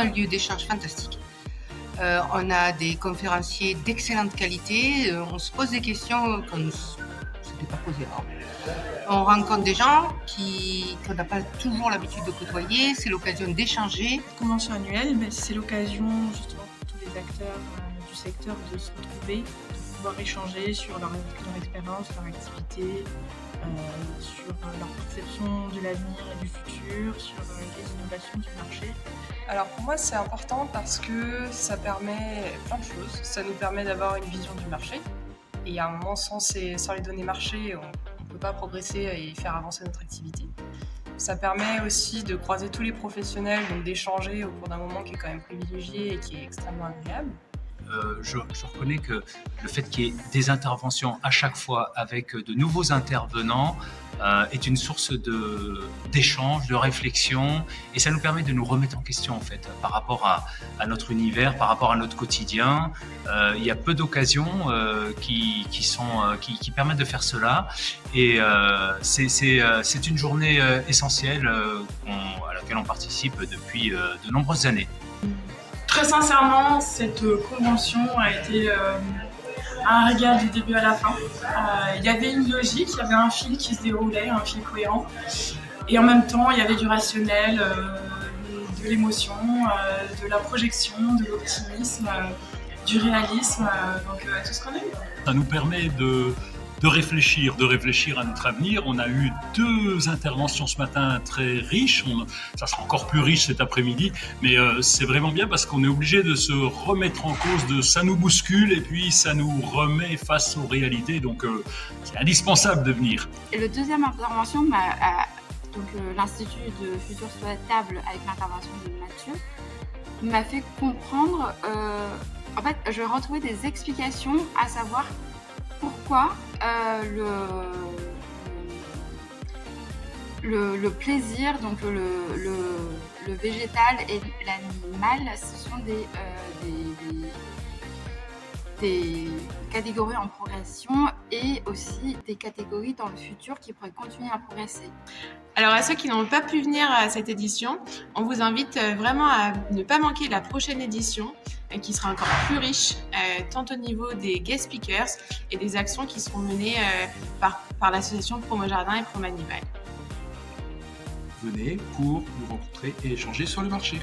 un lieu d'échange fantastique. On a des conférenciers d'excellente qualité. On se pose des questions qu'on ne s'était pas posées avant. On rencontre des gens qu'on n'a pas toujours l'habitude de côtoyer. C'est l'occasion d'échanger. Convention annuelle, c'est l'occasion justement pour tous les acteurs du secteur de se retrouver, de pouvoir échanger sur leur expérience, leur activité, sur leur perception de l'avenir et du futur, sur les innovations du marché. Alors pour moi c'est important parce que ça permet plein de choses. Ça nous permet d'avoir une vision du marché. Et à un moment, sans les données marché, on ne peut pas progresser et faire avancer notre activité. Ça permet aussi de croiser tous les professionnels, donc d'échanger au cours d'un moment qui est quand même privilégié et qui est extrêmement agréable. Je reconnais que le fait qu'il y ait des interventions à chaque fois avec de nouveaux intervenants est une source d'échange, de réflexion, et ça nous permet de nous remettre en question en fait par rapport à notre univers, par rapport à notre quotidien. Il y a peu d'occasions qui permettent de faire cela, et c'est une journée essentielle à laquelle on participe depuis de nombreuses années. Très sincèrement, cette convention a été un régal du début à la fin. Il y avait une logique, il y avait un fil qui se déroulait, un fil cohérent. Et en même temps, il y avait du rationnel, de l'émotion, de la projection, de l'optimisme, du réalisme, donc tout ce qu'on a eu. Ça nous permet de réfléchir à notre avenir. On a eu 2 interventions ce matin très riches. Ça sera encore plus riche cet après-midi, mais c'est vraiment bien parce qu'on est obligé de se remettre en cause, ça nous bouscule et puis ça nous remet face aux réalités. Donc c'est indispensable de venir. Et le deuxième intervention, l'Institut de Futur sur la table avec l'intervention de Mathieu, m'a fait comprendre, en fait, je retrouvais des explications, à savoir pourquoi le plaisir, donc le végétal et l'animal, ce sont des catégories en progression et aussi des catégories dans le futur qui pourraient continuer à progresser. Alors à ceux qui n'ont pas pu venir à cette édition, on vous invite vraiment à ne pas manquer la prochaine édition qui sera encore plus riche, tant au niveau des guest speakers et des actions qui seront menées par l'association Promo Jardin et Promo Animal. Venez pour nous rencontrer et échanger sur le marché.